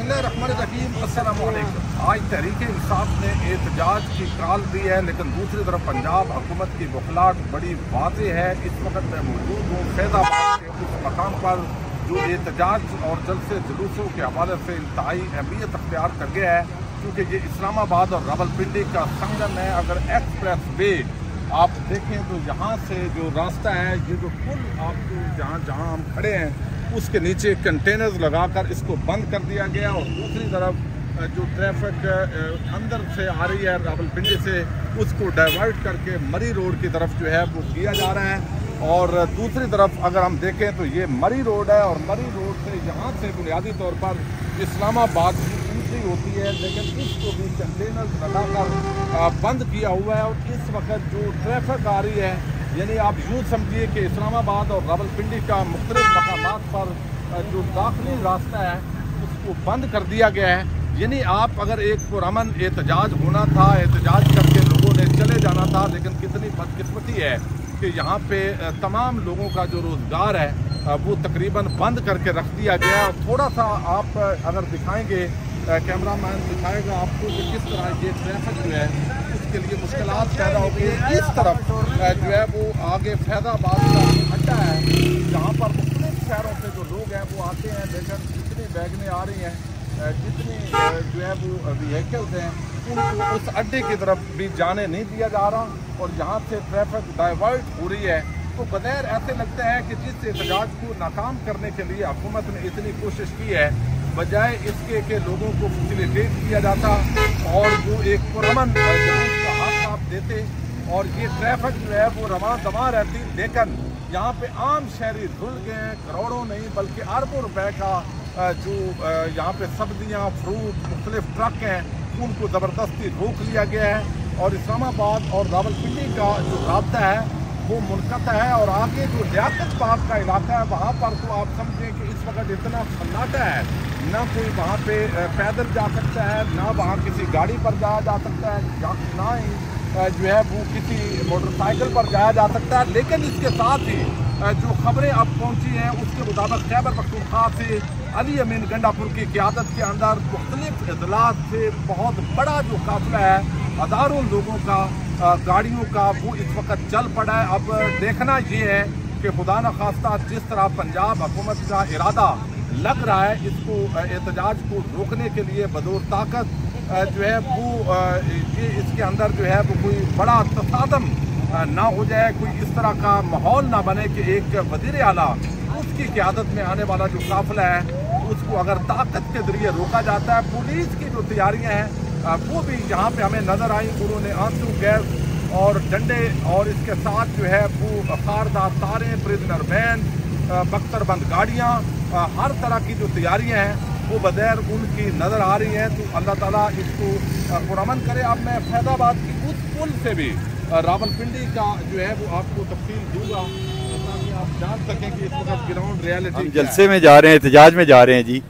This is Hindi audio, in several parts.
बिस्मिल्लाहिर्रहमानिर्रहीम, अस्सलामु अलैकुम। आज तहरीक इंसाफ ने एहतजाज की कॉल दी है, लेकिन दूसरी तरफ पंजाब हुकूमत की बुखलाहट बड़ी वाज़ेह है। इस वक्त मैं मौजूद हूँ फैज़ाबाद के उस मकाम पर जो एहतजाज और जलसे जुलूसों के हवाले से इंतहाई अहमियत अख्तियार कर गया है, क्योंकि ये इस्लामाबाद और रावलपिंडी का संगम है। अगर एक्सप्रेस वे आप देखें तो यहाँ से जो रास्ता है, ये जो पुल आपको जहाँ हम खड़े हैं उसके नीचे कंटेनर्स लगाकर इसको बंद कर दिया गया, और दूसरी तरफ जो ट्रैफिक अंदर से आ रही है रावलपिंडी से, उसको डाइवर्ट करके मरी रोड की तरफ जो है वो किया जा रहा है। और दूसरी तरफ अगर हम देखें तो ये मरी रोड है, और मरी रोड से यहाँ से बुनियादी तौर पर इस्लामाबाद की एंट्री होती है, लेकिन इसको भी कंटेनर्स लगाकर बंद किया हुआ है। और इस वक्त जो ट्रैफिक आ रही है, यानी आप यूँ समझिए कि इस्लामाबाद और रावलपिंडी का मुख्तलिफ मकामात पर जो दाखिली रास्ता है उसको बंद कर दिया गया है। यानी आप अगर एक पुरअमन एहतजाज होना था, एहतजाज करके लोगों ने चले जाना था, लेकिन कितनी बदकिस्मती है कि यहाँ पे तमाम लोगों का जो रोज़गार है वो तकरीबन बंद करके रख दिया गया। थोड़ा सा आप अगर दिखाएंगे, कैमरा मैन दिखाएगा आपको कि किस तरह ये ट्रैफिक जो है उसके लिए मुश्किलात पैदा हो गई है। इस तरफ जो है वो आगे फैज़ाबाद का अड्डा है, जहाँ पर मुख्तलिफ शहरों से जो लोग हैं वो आते हैं, लेकिन जितनी वैगनें आ रही हैं, जितनी जो है वो व्हीकल्स हैं, उनको उस अड्डे की तरफ भी जाने नहीं दिया जा रहा, और यहाँ से ट्रैफिक डाइवर्ट हो रही है। तो बगैर ऐसे लगता है कि जिस एहतजाज को नाकाम करने के लिए हुकूमत ने इतनी कोशिश की है, बजाय इसके कि लोगों को फैसिलिटेट किया जाता और जो एक पुरअमन जुलूस का हक आप देते, और ये ट्रैफिक जो है वो रवां दवां रहती। लेकिन यहाँ पे आम शहरी रुल गए हैं, करोड़ों नहीं बल्कि अरबों रुपए का जो यहाँ पे सब्जियाँ, फ्रूट, मुख्तलिफ ट्रक हैं, उनको ज़बरदस्ती रोक लिया गया है। और इस्लामाबाद और रावलपिंडी का जो रास्ता है वो मुनक़ता है, और आगे जो लियाकत बाग का इलाका है वहाँ पर तो आप समझें कि इस वक्त इतना सन्नाटा है, ना कोई वहाँ पे पैदल जा सकता है, ना वहाँ किसी गाड़ी पर जाया जा सकता है, ना ही जो है वो किसी मोटरसाइकिल पर जाया जा सकता है। लेकिन इसके साथ ही जो खबरें अब पहुँची हैं उसके मुताबिक खैबर पख्तूनख्वा से अली अमीन गंडापुर की क़यादत के अंदर मुख्तलिफ इजलास से बहुत बड़ा जो काफिला है हज़ारों लोगों का, गाड़ियों का, वो इस वक्त चल पड़ा है। अब देखना ये है कि खुदा न खास्ता जिस तरह पंजाब हुकूमत का इरादा लग रहा है इसको एहतजाज को रोकने के लिए बदौर ताकत जो है वो ये इसके अंदर जो है वो कोई बड़ा तसादम ना हो जाए, कोई इस तरह का माहौल ना बने कि एक वज़ीर आला उसकी क़यादत में आने वाला जो काफिला है उसको अगर ताकत के जरिए रोका जाता है। पुलिस की जो तैयारियाँ हैं वो भी यहाँ पे हमें नज़र आई। उन्होंने आंसू गैस और डंडे और इसके साथ जो है वो खारदार तारें, प्रिजनर वैन, बख्तरबंद गाड़ियाँ, हर तरह की जो तैयारियाँ हैं वो बगैर उनकी नज़र आ रही हैं। तो अल्लाह ताला इसको पुरअमन करे। अब मैं फैज़ाबाद की उस पुल से भी रावलपिंडी का जो है वो आपको तफसील दूँगा ताकि आप जान सकें कि इस वक्त ग्राउंड रियलिटी जलसे में जा रहे हैं, एहतजाज में जा रहे हैं जी।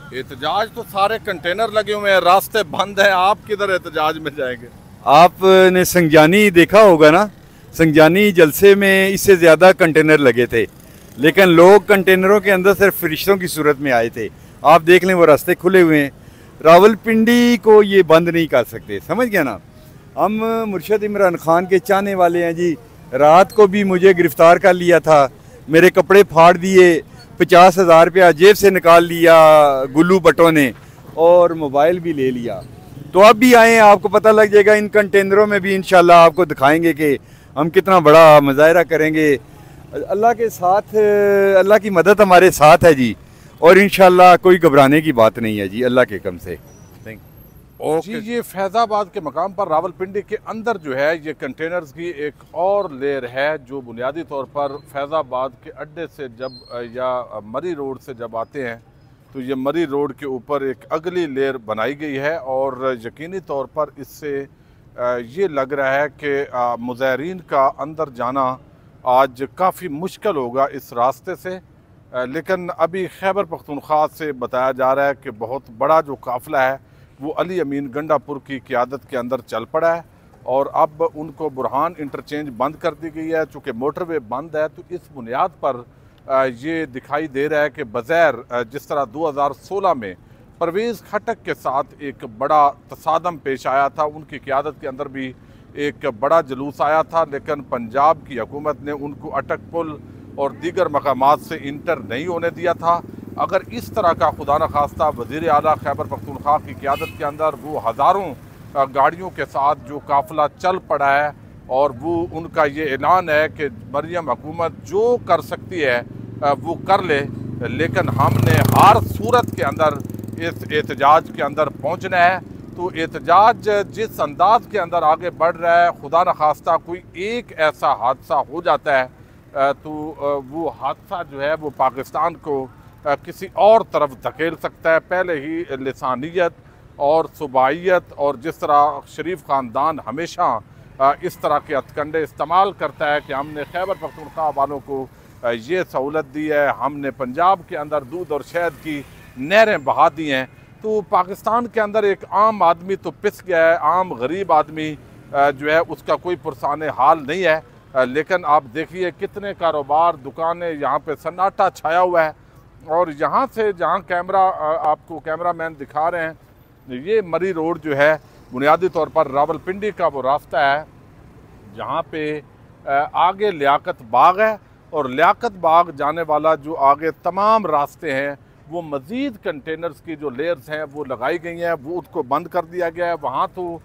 एहतजाज तो सारे कंटेनर लगे हुए हैं, रास्ते बंद हैं, आप किधर एहतजाज में जाएंगे? आपने संजानी देखा होगा ना, संजानी जलसे में इससे ज़्यादा कंटेनर लगे थे, लेकिन लोग कंटेनरों के अंदर सिर्फ फरिश्तों की सूरत में आए थे। आप देख लें वो रास्ते खुले हुए हैं। रावलपिंडी को ये बंद नहीं कर सकते, समझ गया ना। हम मुर्शद इमरान खान के चाहने वाले हैं जी। रात को भी मुझे गिरफ्तार कर लिया था, मेरे कपड़े फाड़ दिए, 50,000 रुपया जेब से निकाल लिया गुल्लू भट्टों ने, और मोबाइल भी ले लिया। तो अब भी आए, आपको पता लग जाएगा। इन कंटेनरों में भी इंशाल्लाह आपको दिखाएंगे कि हम कितना बड़ा मुजाहरा करेंगे। अल्लाह के साथ, अल्लाह की मदद हमारे साथ है जी, और इंशाल्लाह कोई घबराने की बात नहीं है जी, अल्लाह के कम से। जी, ये फैज़ाबाद के मकाम पर रावलपिंडी के अंदर जो है ये कंटेनर्स की एक और लेयर है, जो बुनियादी तौर पर फैज़ाबाद के अड्डे से जब या मरी रोड से जब आते हैं तो ये मरी रोड के ऊपर एक अगली लेयर बनाई गई है। और यकीनी तौर पर इससे ये लग रहा है कि मुज़ाहिरीन का अंदर जाना आज काफ़ी मुश्किल होगा इस रास्ते से। लेकिन अभी खैबर पख्तूनख्वा से बताया जा रहा है कि बहुत बड़ा जो काफ़िला है वो अली अमीन गंडापुर की क़यादत के अंदर चल पड़ा है, और अब उनको बुरहान इंटरचेंज बंद कर दी गई है। चूँकि मोटरवे बंद है तो इस बुनियाद पर ये दिखाई दे रहा है कि बज़ैर जिस तरह 2016 में परवेज़ खटक के साथ एक बड़ा तसादम पेश आया था। उनकी क़यादत के अंदर भी एक बड़ा जुलूस आया था, लेकिन पंजाब की हुकूमत ने उनको अटक पुल और दीगर मकामात से इंटर नहीं होने दिया था। अगर इस तरह का खुदा न खास्ता वज़ीर आला खैबर पख्तूनख्वा की क़यादत के अंदर वो हज़ारों गाड़ियों के साथ जो काफ़िला चल पड़ा है और वो उनका ये ऐलान है कि मरियम हुकूमत जो कर सकती है वो कर ले, लेकिन हमने हर सूरत के अंदर इस एहतजाज के अंदर पहुँचना है। तो एहतजाज जिस अंदाज के अंदर आगे बढ़ रहा है, खुदा न खास्ता कोई एक ऐसा हादसा हो जाता है तो वो हादसा जो है वो पाकिस्तान को किसी और तरफ धकेल सकता है। पहले ही लिसानियत और सूबाइयत और जिस तरह शरीफ ख़ानदान हमेशा इस तरह के हथकंडे इस्तेमाल करता है कि हमने खैबर पख्तूनख्वा वालों को ये सहूलत दी है, हमने पंजाब के अंदर दूध और शहद की नहरें बहा दी हैं, तो पाकिस्तान के अंदर एक आम आदमी तो पिस गया है। आम गरीब आदमी जो है उसका कोई पुरसाने हाल नहीं है। लेकिन आप देखिए कितने कारोबार, दुकानें, यहाँ पे सन्नाटा छाया हुआ है। और यहाँ से जहाँ कैमरा आपको कैमरामैन दिखा रहे हैं, ये मरी रोड जो है बुनियादी तौर पर रावलपिंडी का वो रास्ता है जहाँ पे आगे लियाकत बाग है, और लियाकत बाग जाने वाला जो आगे तमाम रास्ते हैं वो मज़ीद कंटेनर्स की जो लेयर्स हैं वो लगाई गई हैं, वो उसको बंद कर दिया गया है। वहाँ तो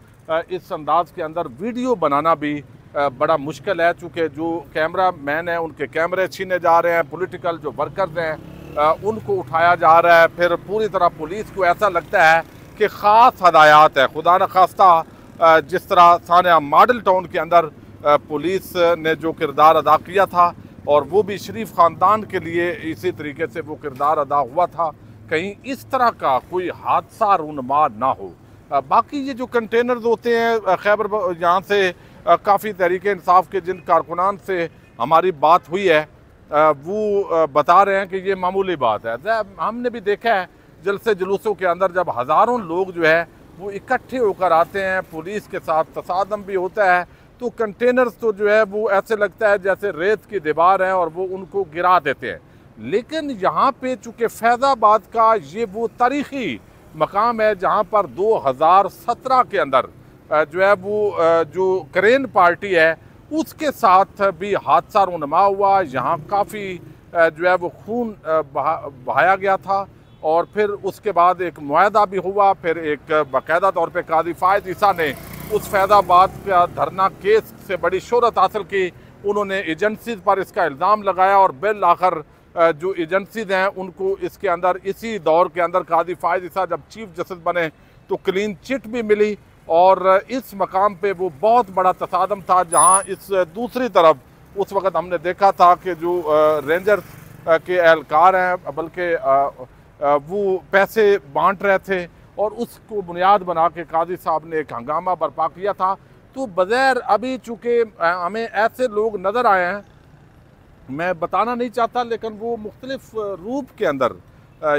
इस अंदाज के अंदर वीडियो बनाना भी बड़ा मुश्किल है, चूँकि जो कैमरा मैन है उनके कैमरे छीने जा रहे हैं, पॉलिटिकल जो वर्कर्स हैं उनको उठाया जा रहा है। फिर पूरी तरह पुलिस को ऐसा लगता है कि ख़ास हदायत है। खुदा न खास्ता जिस तरह सानिया मॉडल टाउन के अंदर पुलिस ने जो किरदार अदा किया था और वो भी शरीफ ख़ानदान के लिए इसी तरीके से वो किरदार अदा हुआ था, कहीं इस तरह का कोई हादसा रूनुमा ना हो। बाकी ये जो कंटेनर्स होते हैं खैबर, यहाँ से काफ़ी तहरीक इंसाफ के जिन कारकुनान से हमारी बात हुई है वो बता रहे हैं कि ये मामूली बात है। हमने भी देखा है जलसे जुलूसों के अंदर जब हज़ारों लोग जो है वो इकट्ठे होकर आते हैं, पुलिस के साथ तसादम भी होता है, तो कंटेनर्स तो जो है वो ऐसे लगता है जैसे रेत की दीवार है और वो उनको गिरा देते हैं। लेकिन यहाँ पे चूँकि फैज़ाबाद का ये वो तारीख़ी मकाम है जहाँ पर 2017 के अंदर जो है वो जो करेन पार्टी है उसके साथ भी हादसा रूनुमा हुआ। यहाँ काफ़ी जो है वो खून बहाया गया था और फिर उसके बाद एक मुआहदा भी हुआ। फिर एक बाकायदा तौर पे काजी फ़ायज़ ईसा ने उस फैज़ाबाद का धरना केस से बड़ी शोहरत हासिल की। उन्होंने एजेंसीज़ पर इसका इल्ज़ाम लगाया और बिल आखिर जो एजेंसीज़ हैं उनको इसके अंदर इसी दौर के अंदर काजी फ़ायज़ ईसा जब चीफ जस्टिस बने तो क्लीन चिट भी मिली। और इस मकाम पे वो बहुत बड़ा तसादम था जहाँ इस दूसरी तरफ उस वक़्त हमने देखा था कि जो रेंजर्स के एहलकार हैं बल्कि वो पैसे बांट रहे थे और उसको बुनियाद बना के काजी साहब ने एक हंगामा बर्पा किया था। तो बग़ैर अभी चूँकि हमें ऐसे लोग नज़र आए हैं, मैं बताना नहीं चाहता, लेकिन वो मुख्तलिफ रूप के अंदर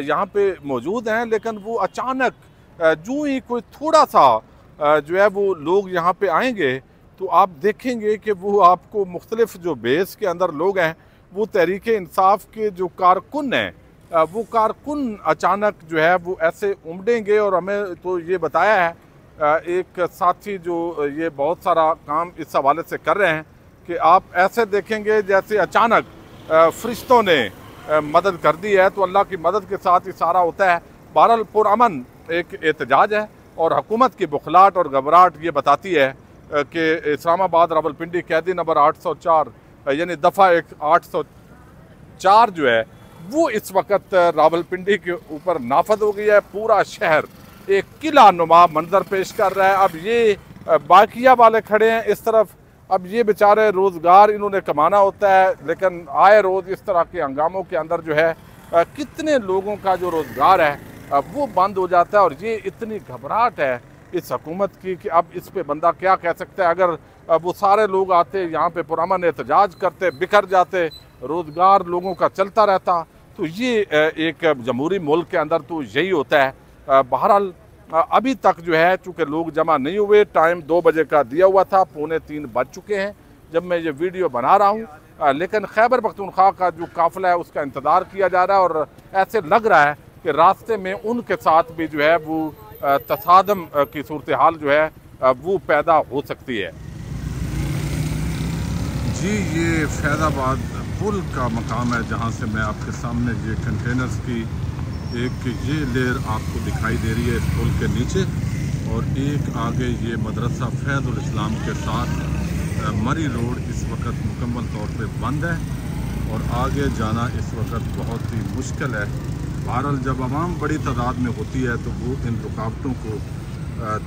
यहाँ पे मौजूद हैं। लेकिन वो अचानक जो ही कोई थोड़ा सा जो है वो लोग यहाँ पे आएंगे तो आप देखेंगे कि वो आपको मुख्तलिफ जो बेस के अंदर लोग हैं वो तहरीक इंसाफ के जो कारकुन हैं वो कारकुन अचानक जो है वो ऐसे उमड़ेंगे। और हमें तो ये बताया है एक साथी जो ये बहुत सारा काम इस हवाले से कर रहे हैं कि आप ऐसे देखेंगे जैसे अचानक फरिश्तों ने मदद कर दी है। तो अल्लाह की मदद के साथ ही सारा होता है। बहरहाल पुरअमन एक एहतजाज है और हुकूमत की बुखलाहट और घबराहट ये बताती है कि इस्लामाबाद रावलपिंडी कैदी नंबर 804 यानी दफ़ा 804 जो है वो इस वक्त रावलपिंडी के ऊपर नाफद हो गई है। पूरा शहर एक किला नुमा मंजर पेश कर रहा है। अब ये बाकिया वाले खड़े हैं इस तरफ, अब ये बेचारे रोज़गार इन्होंने कमाना होता है, लेकिन आए रोज़ इस तरह के हंगामों के अंदर जो है कितने लोगों का जो रोज़गार है वो बंद हो जाता है। और ये इतनी घबराहट है इस हुकूमत की कि अब इस पे बंदा क्या कह सकता है। अगर वो सारे लोग आते यहाँ पे पुरअमन एहतजाज करते, बिखर जाते, रोज़गार लोगों का चलता रहता, तो ये एक जमहूरी मुल्क के अंदर तो यही होता है। बहरहाल अभी तक जो है चूँकि लोग जमा नहीं हुए, टाइम 2 बजे का दिया हुआ था, 2:45 बज चुके हैं जब मैं ये वीडियो बना रहा हूँ। लेकिन खैबर पख्तूनख्वा का जो काफ़िला है उसका इंतज़ार किया जा रहा है और ऐसे लग रहा है कि रास्ते में उनके साथ भी जो है वो तसादम की सूरत हाल जो है वो पैदा हो सकती है। जी, ये फैज़ाबाद पुल का मकाम है जहाँ से मैं आपके सामने ये कंटेनर्स की एक ये लेयर आपको दिखाई दे रही है इस पुल के नीचे, और एक आगे ये मदरसा फैज़ुल इस्लाम के साथ मरी रोड इस वक्त मुकम्मल तौर पे बंद है और आगे जाना इस वक्त बहुत ही मुश्किल है। बहरहाल जब आवाम बड़ी तादाद में होती है तो वो इन रुकावटों को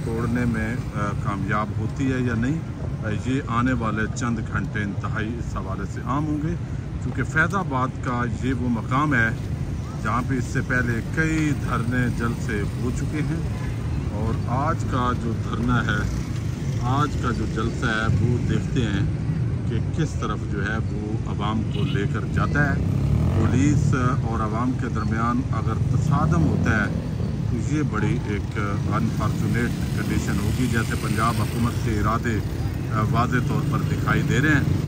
तोड़ने में कामयाब होती है या नहीं, ये आने वाले चंद घंटे इंतहाई इस हवाले से आम होंगे, क्योंकि फैज़ाबाद का ये वो मकाम है जहाँ पे इससे पहले कई धरने जलसे हो चुके हैं। और आज का जो धरना है, आज का जो जलसा है, वो देखते हैं कि किस तरफ जो है वो आवाम को लेकर जाता है। पुलिस और आवाम के दरमियान अगर तसादम होता है तो ये बड़ी एक अनफॉर्चुनेट कंडीशन होगी, जैसे पंजाब हुकूमत के इरादे वाज़े तौर पर दिखाई दे रहे हैं।